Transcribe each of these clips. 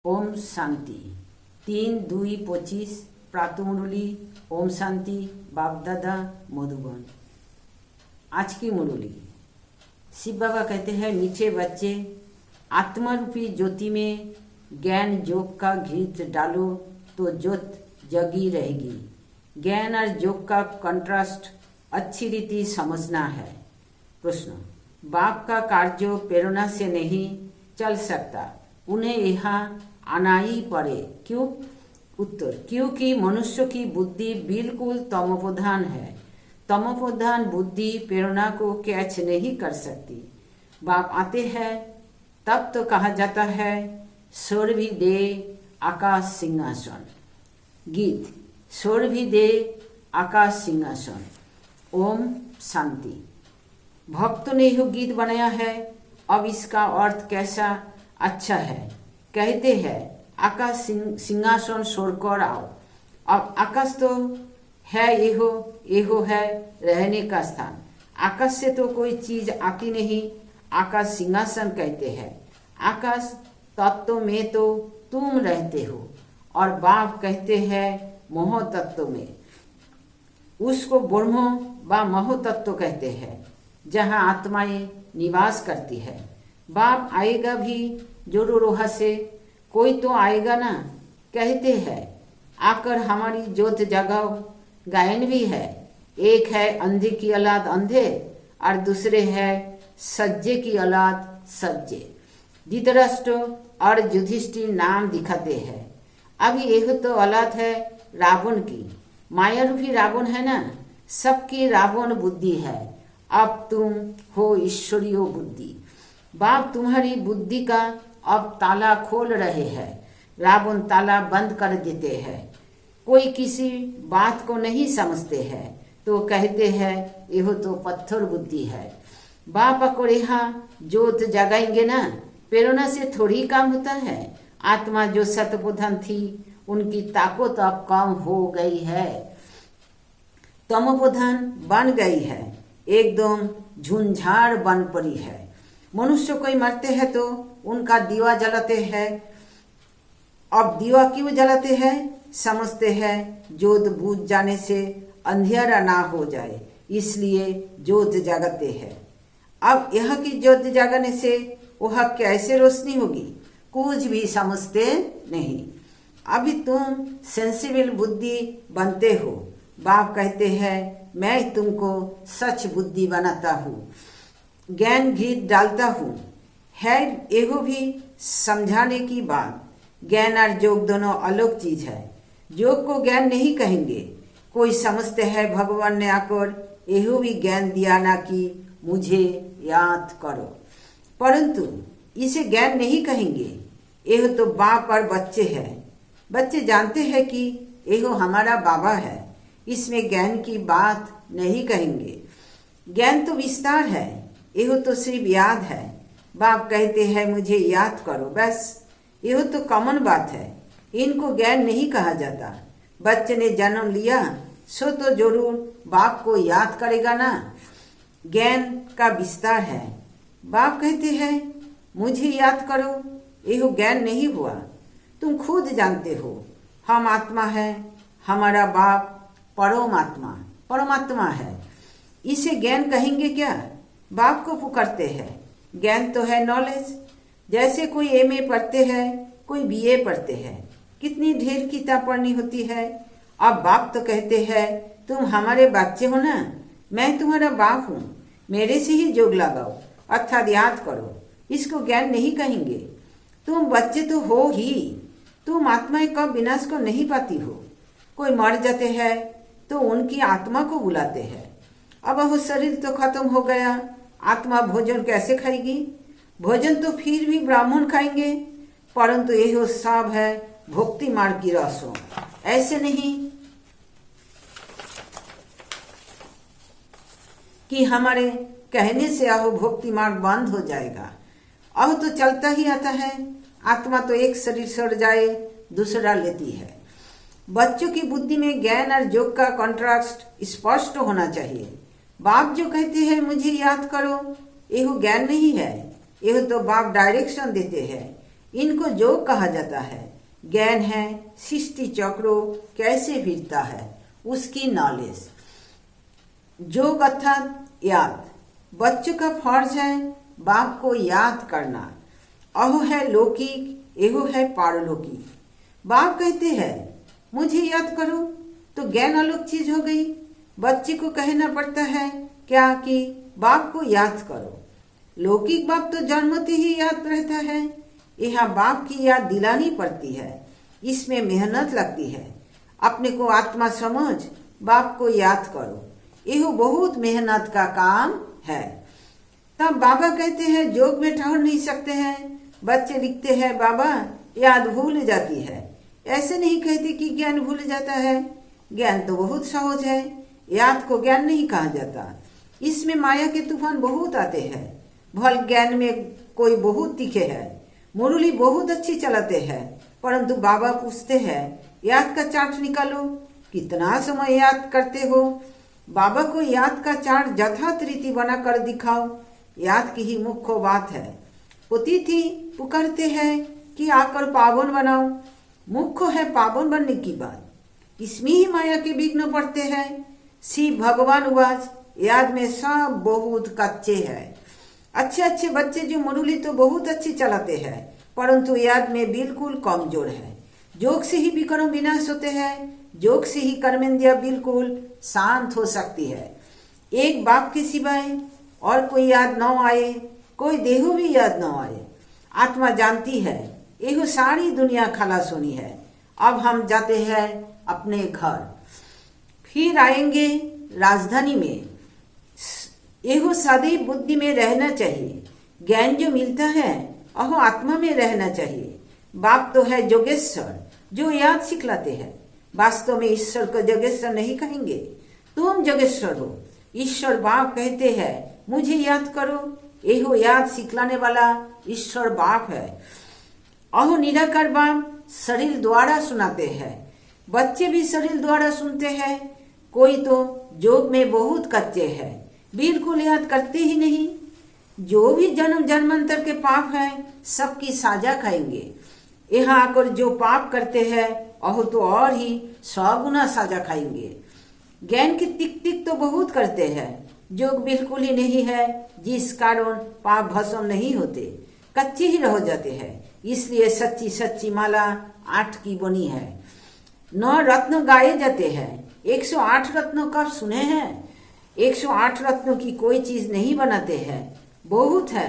ओम शांति 3-2-25 प्रातमुरली। ओम शांति बापदादा मधुबन। आज की मुरली शिव बाबा कहते हैं, मीठे बच्चे, आत्मा रूपी ज्योति में ज्ञान योग का घृत डालो तो ज्योत जगी रहेगी। ज्ञान और योग का कंट्रास्ट अच्छी रीति समझना है। प्रश्न, बाप का कार्य प्रेरणा से नहीं चल सकता, उन्हें यहाँ आना ही पड़े, क्यों? उत्तर, क्योंकि मनुष्य की बुद्धि बिल्कुल तमोप्रधान है। तमोप्रधान बुद्धि प्रेरणा को कैच नहीं कर सकती। बाप आते हैं तब तो कहा जाता है, स्वर भी दे आकाश सिंहासन। गीत, स्वर भी दे आकाश सिंहासन। ओम शांति। भक्त ने यह गीत बनाया है। अब इसका अर्थ कैसा अच्छा है। कहते हैं, आकाश सिंहासन छोड़कर आओ। अब आकाश तो है, एहो है रहने का स्थान। आकाश से तो कोई चीज आती नहीं। आकाश सिंहासन कहते हैं। आकाश तत्व में तो तुम रहते हो, और बाप कहते हैं मोह तत्व में। उसको ब्रह्म व मोह तत्व कहते हैं, जहाँ आत्माएं निवास करती है। बाप आएगा भी जरूर वहाँ से, कोई तो आएगा ना। कहते हैं, आकर हमारी ज्योत जगाओ। गायन भी है, एक है अंधे की औलाद अंधे, और दूसरे है सज्जे की औलाद सज्जे। धृतराष्ट्र और युधिष्ठिर नाम दिखाते हैं। अभी यह तो औलाद है रावण की। माया रूपी रावण है ना, सबकी रावण बुद्धि है। अब तुम हो ईश्वरीय बुद्धि। बाप तुम्हारी बुद्धि का अब ताला खोल रहे हैं। रावण ताला बंद कर देते हैं। कोई किसी बात को नहीं समझते हैं तो कहते हैं यह तो पत्थर बुद्धि है। बाप अगर यहाँ ज्योत जगाएंगे ना, प्रेरणा से थोड़ी काम होता है। आत्मा जो सतप्रधान थी, उनकी ताकत अब कम हो गई है, तमोप्रधान बन गई है, एकदम झुंझार बन पड़ी है। मनुष्य कोई मरते हैं तो उनका दीवा जलाते हैं। अब दीवा क्यों जलाते हैं? समझते हैं ज्योत बुझ जाने से अंधेरा ना हो जाए, इसलिए ज्योत जगाते हैं। अब यह की ज्योत जगाने से वह कैसे रोशनी होगी, कुछ भी समझते नहीं। अभी तुम सेंसिबल बुद्धि बनते हो। बाप कहते हैं, मैं तुमको सच बुद्धि बनाता हूँ, ज्ञान घृत डालता हूँ। है एगो भी समझाने की बात। ज्ञान और योग दोनों अलग चीज है। योग को ज्ञान नहीं कहेंगे। कोई समझते हैं भगवान ने आकर एहो भी ज्ञान दिया ना कि मुझे याद करो, परंतु इसे ज्ञान नहीं कहेंगे। यह तो बाप और बच्चे हैं। बच्चे जानते हैं कि एहो हमारा बाबा है, इसमें ज्ञान की बात नहीं कहेंगे। ज्ञान तो विस्तार है, यह तो सिर्फ याद है। बाप कहते हैं मुझे याद करो, बस यह तो कॉमन बात है। इनको ज्ञान नहीं कहा जाता। बच्चे ने जन्म लिया सो तो जरूर बाप को याद करेगा ना। ज्ञान का विस्तार है। बाप कहते हैं मुझे याद करो, यह ज्ञान नहीं हुआ। तुम खुद जानते हो हम आत्मा है, हमारा बाप परमात्मा है। इसे ज्ञान कहेंगे क्या? बाप को पुकारते हैं। ज्ञान तो है नॉलेज। जैसे कोई एमए पढ़ते हैं, कोई बीए पढ़ते हैं, कितनी ढेर किताब पढ़नी होती है। अब बाप तो कहते हैं तुम हमारे बच्चे हो ना, मैं तुम्हारा बाप हूँ, मेरे से ही जोग लगाओ अर्थात याद करो। इसको ज्ञान नहीं कहेंगे। तुम बच्चे तो हो ही। तुम आत्माएं कब विनाश को नहीं पाती हो। कोई मर जाते हैं तो उनकी आत्मा को बुलाते हैं। अब वह शरीर तो खत्म हो गया, आत्मा भोजन कैसे खाएगी? भोजन तो फिर भी ब्राह्मण खाएंगे, परंतु यह सब है भक्ति मार्ग की रसों। ऐसे नहीं कि हमारे कहने से आहो भक्ति मार्ग बंद हो जाएगा। अब तो चलता ही आता है। आत्मा तो एक शरीर सड़ जाए दूसरा लेती है। बच्चों की बुद्धि में ज्ञान और योग का कॉन्ट्रास्ट स्पष्ट होना चाहिए। बाप जो कहते हैं मुझे याद करो, यह ज्ञान नहीं है। यह तो बाप डायरेक्शन देते हैं। इनको योग कहा जाता है। ज्ञान है सृष्टि चक्रों कैसे फिरता है उसकी नॉलेज। योग अर्थात याद। बच्चों का फर्ज है बाप को याद करना। अहो है लौकिक, एहो है पारलौकिक। बाप कहते हैं मुझे याद करो, तो ज्ञान अलग चीज हो गई। बच्चे को कहना पड़ता है क्या कि बाप को याद करो। लौकिक बाप तो जन्मते ही याद रहता है, यहाँ बाप की याद दिलानी पड़ती है। इसमें मेहनत लगती है। अपने को आत्मा समझ बाप को याद करो, यह बहुत मेहनत का काम है। तब बाबा कहते हैं योग में ठहर नहीं सकते हैं। बच्चे लिखते हैं बाबा याद भूल जाती है। ऐसे नहीं कहते कि ज्ञान भूल जाता है। ज्ञान तो बहुत सहज है, याद को ज्ञान नहीं कहा जाता। इसमें माया के तूफान बहुत आते हैं। भल ज्ञान में कोई बहुत तीखे है, मुरली बहुत अच्छी चलाते हैं, परंतु बाबा पूछते हैं याद का चार्ट निकालो, कितना समय याद करते हो। बाबा को याद का चार्ट यथार्थ रीति बना कर दिखाओ, याद की ही मुख्य बात है। अतिथि पुकारते हैं कि आकर पावन बनाओ, मुख्य है पावन बनने की बात। इसमें ही माया के विघ्न पड़ते हैं। शिव भगवान उवाच, याद में सब बहुत कच्चे हैं। अच्छे अच्छे बच्चे जो मुरली तो बहुत अच्छी चलाते हैं, परंतु याद में बिल्कुल कमजोर है। योग से ही विक्रम विनाश होते हैं, योग से ही कर्मेंद्रिया बिल्कुल शांत हो सकती है। एक बाप के सिवाय और कोई याद न आए, कोई देहो भी याद न आए। आत्मा जानती है यह सारी दुनिया खलास होनी है। अब हम जाते हैं अपने घर, फिर आएंगे राजधानी में। यह सदैव बुद्धि में रहना चाहिए। ज्ञान जो मिलता है अहो आत्मा में रहना चाहिए। बाप तो है जोगेश्वर जो याद सिखलाते हैं। वास्तव में ईश्वर को जोगेश्वर नहीं कहेंगे, तुम जोगेश्वर हो। ईश्वर बाप कहते हैं मुझे याद करो, यहो याद सिखलाने वाला ईश्वर बाप है। अहो निराकार बाप शरीर द्वारा सुनाते हैं, बच्चे भी शरीर द्वारा सुनते हैं। कोई तो योग में बहुत कच्चे है, बिल्कुल याद करते ही नहीं। जो भी जन्म जन्मांतर के पाप है सबकी साजा खाएंगे। यहाँ आकर जो पाप करते हैं अहो तो और ही 100 गुना साजा खाएंगे। ज्ञान की टिक टिक तो बहुत करते हैं, योग बिल्कुल ही नहीं है, जिस कारण पाप भस्म नहीं होते, कच्चे ही रह जाते हैं। इसलिए सच्ची सच्ची माला 8 की बनी है। 9 रत्न गाए जाते हैं, 108 रत्नों कब सुने हैं? 108 रत्नों की कोई चीज नहीं बनाते हैं। बहुत है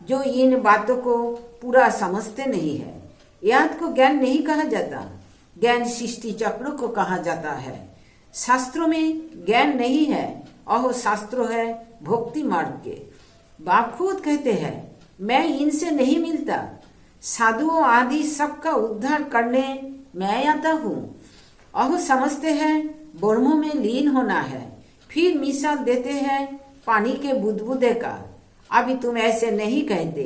जो इन बातों को पूरा समझते नहीं है। याद को ज्ञान नहीं कहा जाता, ज्ञान सृष्टि चक्रों को कहा जाता है। शास्त्रों में ज्ञान नहीं है, अहो शास्त्रों है भक्ति मार्ग के। बाप खुद कहते हैं मैं इनसे नहीं मिलता, साधुओं आदि सबका उद्धार करने मैं आता हूँ। अहो समझते हैं ब्रह्म में लीन होना है। फिर मिसाल देते हैं पानी के बुदबुदे का। अभी तुम ऐसे नहीं कहते।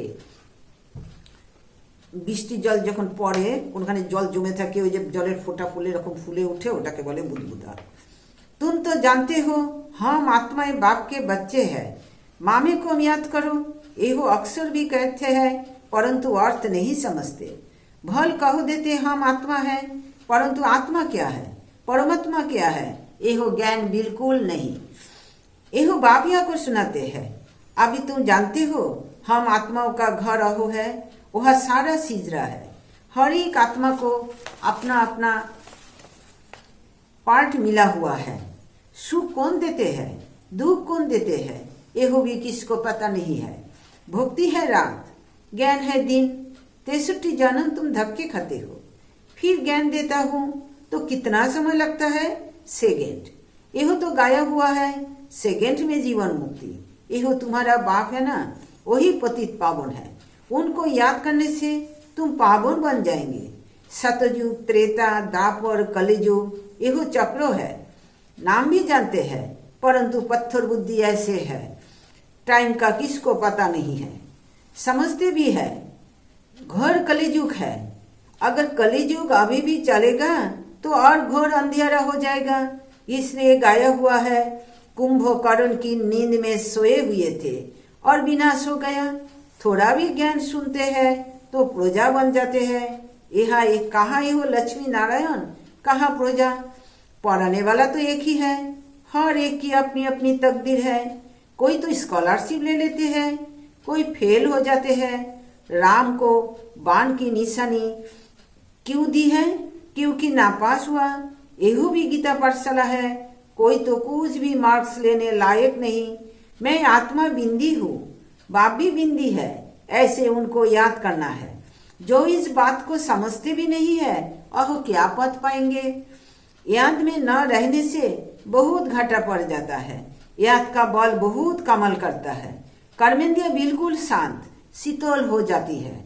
বৃষ্টি জল যখন পড়ে কোনখানে জল জমে থাকে, ওই যে জলের ফোঁটা ফুলে এরকম ফুলে উঠে, ওটাকে বলে বুদবুदा। तुम तो जानते हो हम आत्माएं बाप के बच्चे हैं, मामे को याद करो। एहो अक्सर भी कहते हैं परंतु अर्थ नहीं समझते। भल कहो देते हम आत्मा है, परंतु आत्मा क्या है, परमात्मा क्या है, एहो ज्ञान बिल्कुल नहीं। एहो बापिया को सुनाते हैं। अभी तुम जानते हो हम आत्माओं का घर अहो है, वह सारा सिजरा है। हर एक आत्मा को अपना अपना पार्ट मिला हुआ है। सुख कौन देते हैं, दुख कौन देते हैं, यह भी किसको पता नहीं है। भक्ति है रात, ज्ञान है दिन। 63 जन्म तुम धक्के खाते हो, फिर ज्ञान देता हूँ तो कितना समय लगता है? सेकेंड। यह तो गाया हुआ है सेकेंड में जीवन मुक्ति। यह तुम्हारा बाप है ना, वही पतित पावन है। उनको याद करने से तुम पावन बन जाएंगे। सतयुग त्रेता दापर कलियुग यह चक्रो है। नाम भी जानते हैं परंतु पत्थर बुद्धि ऐसे है, टाइम का किसको पता नहीं है। समझते भी है घोर कलियुग है। अगर कलियुग अभी भी चलेगा तो और घोर अंधेरा हो जाएगा। इसलिए गाया हुआ है कुंभकर्ण की नींद में सोए हुए थे और विनाश हो गया। थोड़ा भी ज्ञान सुनते हैं तो प्रजा बन जाते हैं। यहाँ एक कहाँ ये हो लक्ष्मी नारायण, कहाँ प्रजा। पढ़ाने वाला तो एक ही है, हर एक की अपनी अपनी तकदीर है। कोई तो स्कॉलरशिप ले लेते हैं, कोई फेल हो जाते हैं। राम को बाण की निशानी क्यों दी है? क्योंकि नापास हुआ। यही भी गीता पाठशाला है। कोई तो कुछ भी मार्क्स लेने लायक नहीं। मैं आत्मा बिंदी हूँ, बाप भी बिंदी है, ऐसे उनको याद करना है। जो इस बात को समझते भी नहीं है, अहो क्या पद पाएंगे। याद में न रहने से बहुत घाटा पड़ जाता है। याद का बल बहुत कमाल करता है। कर्मेंद्रिय बिल्कुल शांत शीतल हो जाती है।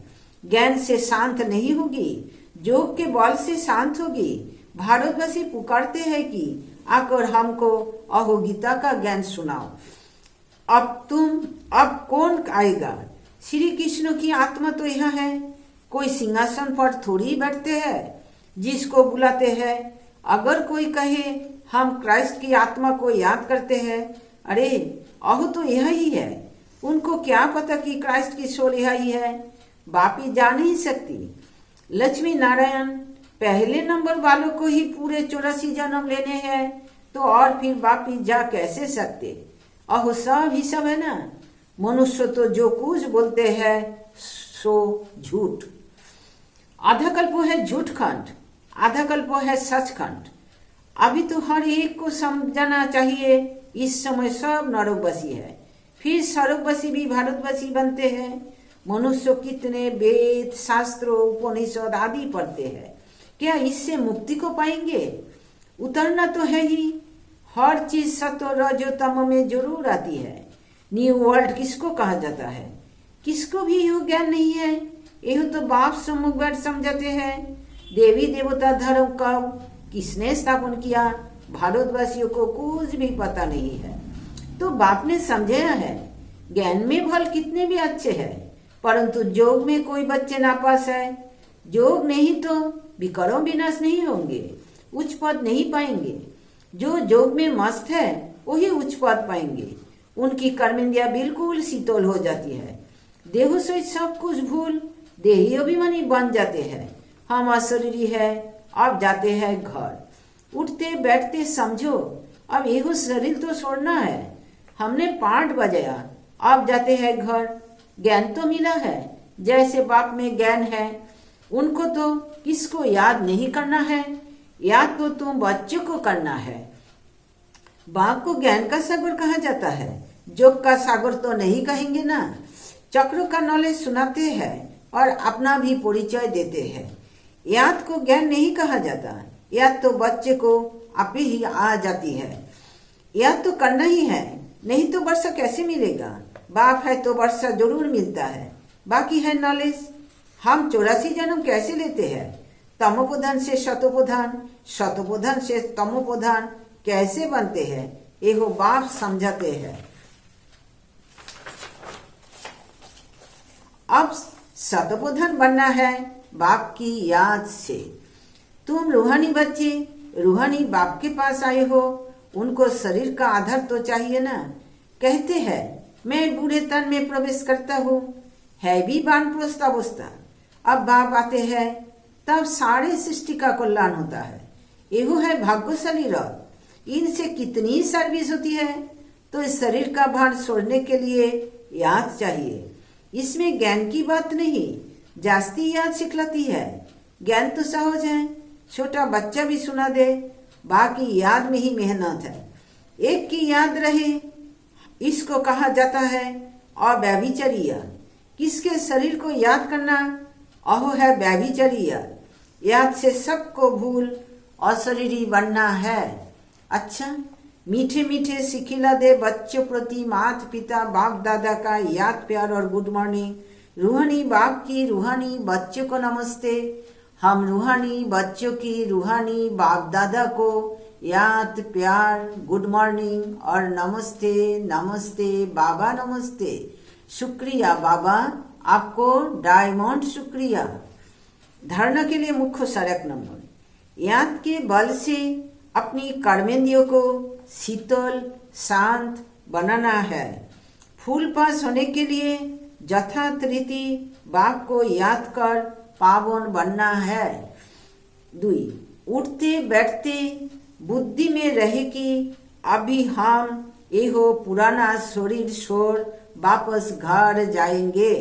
ज्ञान से शांत नहीं होगी, योग के बल से शांत होगी। भारतवासी पुकारते हैं कि आकर हमको अहो गीता का ज्ञान सुनाओ। अब कौन आएगा? श्री कृष्ण की आत्मा तो यहाँ है। कोई सिंहासन पर थोड़ी बैठते हैं, जिसको बुलाते हैं। अगर कोई कहे हम क्राइस्ट की आत्मा को याद करते हैं, अरे अहो तो यह ही है। उनको क्या पता कि क्राइस्ट की सोल यह ही है। बापी जा नहीं सकती। लक्ष्मी नारायण पहले नंबर वालों को ही पूरे 84 जन्म लेने हैं, तो और फिर बापी जा कैसे सकते? अहो सब ही सब है ना। मनुष्य तो जो कुछ बोलते हैं सो झूठ। आधा कल्प है झूठ खंड, आधा कल्प है सच खंड। अभी तो हर एक को समझना चाहिए, इस समय सब नरकवासी है, फिर स्वर्गवासी भी भारतवासी बनते हैं। मनुष्य कितने वेद शास्त्रों उपनिषद आदि पढ़ते हैं, क्या इससे मुक्ति को पाएंगे? उतरना तो है ही। हर चीज सत्व रजो तम में जरूर आती है। न्यू वर्ल्ड किसको कहा जाता है? किसको भी यह ज्ञान नहीं है। यह तो बाप सम्मुख बैठ समझाते हैं। देवी देवता धर्म कब किसने स्थापन किया, भारतवासियों को कुछ भी पता नहीं है। तो बाप ने समझाया है। ज्ञान में फल कितने भी अच्छे हैं, परंतु योग में कोई बच्चे नापास है। योग नहीं तो विकरों विनाश नहीं होंगे, उच्च पद नहीं पाएंगे। जो योग में मस्त है वही उच्च पद पाएंगे। उनकी कर्मेंद्रिया बिल्कुल शीतल हो जाती है। देह से सब कुछ भूल देही अभिमानी बन जाते हैं। हम अशरीरी है, अब जाते हैं घर। उठते बैठते समझो, अब यह शरीर तो छोड़ना है। हमने पाठ बजाया, अब जाते हैं घर। ज्ञान तो मिला है, जैसे बाप में ज्ञान है। उनको तो किसको याद नहीं करना है, याद तो तुम बच्चों को करना है। बाप को ज्ञान का सागर कहा जाता है, योग का सागर तो नहीं कहेंगे ना। चक्र का नॉलेज सुनाते हैं और अपना भी परिचय देते हैं। याद को ज्ञान नहीं कहा जाता, याद तो बच्चे को आप ही आ जाती है। याद तो करना ही है, नहीं तो वर्षा कैसे मिलेगा। बाप है तो वर्षा जरूर मिलता है, बाकी है नॉलेज। हम 84 जन्म कैसे लेते हैं? तमोप्रधान से शतोप्रधान, शतोप्रधान से तमोप्रधान कैसे बनते हैं, एहो बाप समझाते हैं। अब शतोप्रधान बनना है बाप की याद से। तुम रूहानी बच्चे रूहानी बाप के पास आए हो, उनको शरीर का आधार तो चाहिए ना। कहते हैं मैं बूढ़े तन में प्रवेश करता हूँ, है भी वानप्रस्थ अवस्था। अब बाप आते हैं तब सारे सृष्टि का कल्याण होता है। एहो है भाग्यशाली रथ। इनसे कितनी सर्विस होती है। तो इस शरीर का भार छोड़ने के लिए याद चाहिए। इसमें ज्ञान की बात नहीं, जास्ती याद सिखलाती है। ज्ञान तो सहज है, छोटा बच्चा भी सुना दे, बाकी याद में ही मेहनत है। एक की याद रहे, इसको कहा जाता है अव्यभिचर्या। किसके शरीर को याद करना, अहो है व्यभिचर्या। याद से सबको भूल अशरीरी बनना है। अच्छा, मीठे मीठे सिखिला दे बच्चों प्रति माता पिता बाप दादा का याद प्यार और गुड मॉर्निंग। रूहानी बाप की रूहानी बच्चों को नमस्ते। हम रूहानी बच्चों की रूहानी बाप दादा को याद प्यार गुड मॉर्निंग और नमस्ते नमस्ते बाबा नमस्ते। शुक्रिया बाबा, आपको डायमंड शुक्रिया। धारणा के लिए मुख्य सड़क नंबर। याद के बल से अपनी कर्मेंद्रियों को शीतल शांत बनाना है। फूल पास होने के लिए यथार्थ रीति बाप को याद कर पावन बनना है। 2 उठते बैठते बुद्धि में रहे कि अभी हम एहो पुराना शरीर छोड़ वापस घर जाएंगे।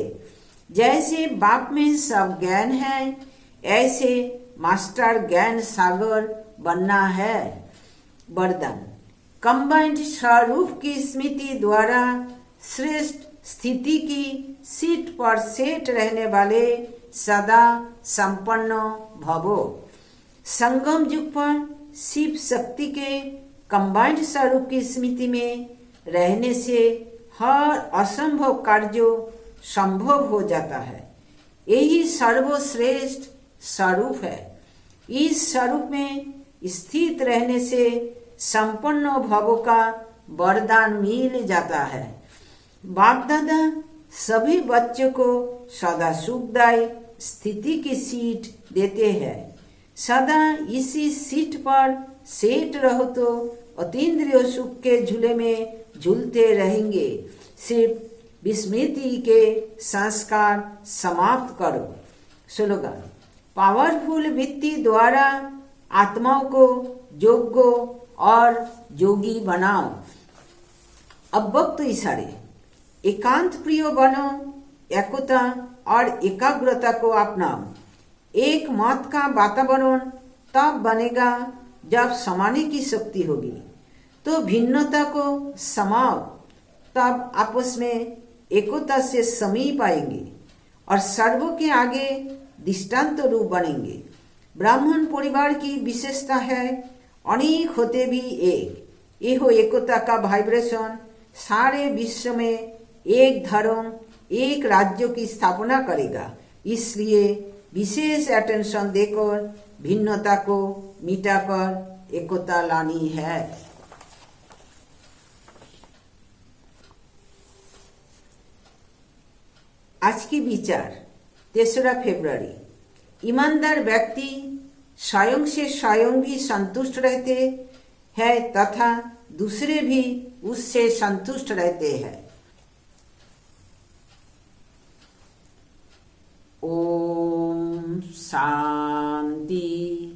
जैसे बाप में सब ज्ञान है, ऐसे मास्टर ज्ञान सागर बनना है। वरदान, कंबाइंड स्वरूप की स्मृति द्वारा श्रेष्ठ स्थिति की सीट पर सेट रहने वाले सदा संपन्न भवो। संगम युग पर शिव शक्ति के कंबाइंड स्वरूप की स्मृति में रहने से हर असंभव कार्य संभव हो जाता है। यही सर्वश्रेष्ठ स्वरूप है। इस स्वरूप में स्थित रहने से संपन्न भवों का वरदान मिल जाता है। बाप दादा सभी बच्चों को सदा सुखदायी स्थिति की सीट देते हैं। सदा इसी सीट पर सेट रहो तो अतीन्द्रिय सुख के झूले में झूलते रहेंगे। सिर्फ विस्मृति के संस्कार समाप्त करो। स्लोगन, पावरफुल वृत्ति द्वारा आत्माओं को योग्य और योगी बनाओ। अब वक्त इशारे, एकांत प्रिय बनो, एकता और एकाग्रता को अपनाओ। एक मत का वातावरण तब बनेगा जब समाने की शक्ति होगी। तो भिन्नता को समाओ, तब आपस में एकता से समीप आएंगे और सर्वों के आगे दृष्टांत रूप बनेंगे। ब्राह्मण परिवार की विशेषता है अनेक होते भी एक। यह एकता का वाइब्रेशन सारे विश्व में एक धर्म एक राज्य की स्थापना करेगा। इसलिए विशेष अटेंशन देकर भिन्नता को मिटाकर एकता लानी है। आज की विचार 3 फरवरी, ईमानदार व्यक्ति स्वयं से स्वयं भी संतुष्ट रहते हैं तथा दूसरे भी उससे संतुष्ट रहते हैं। ओम शांति।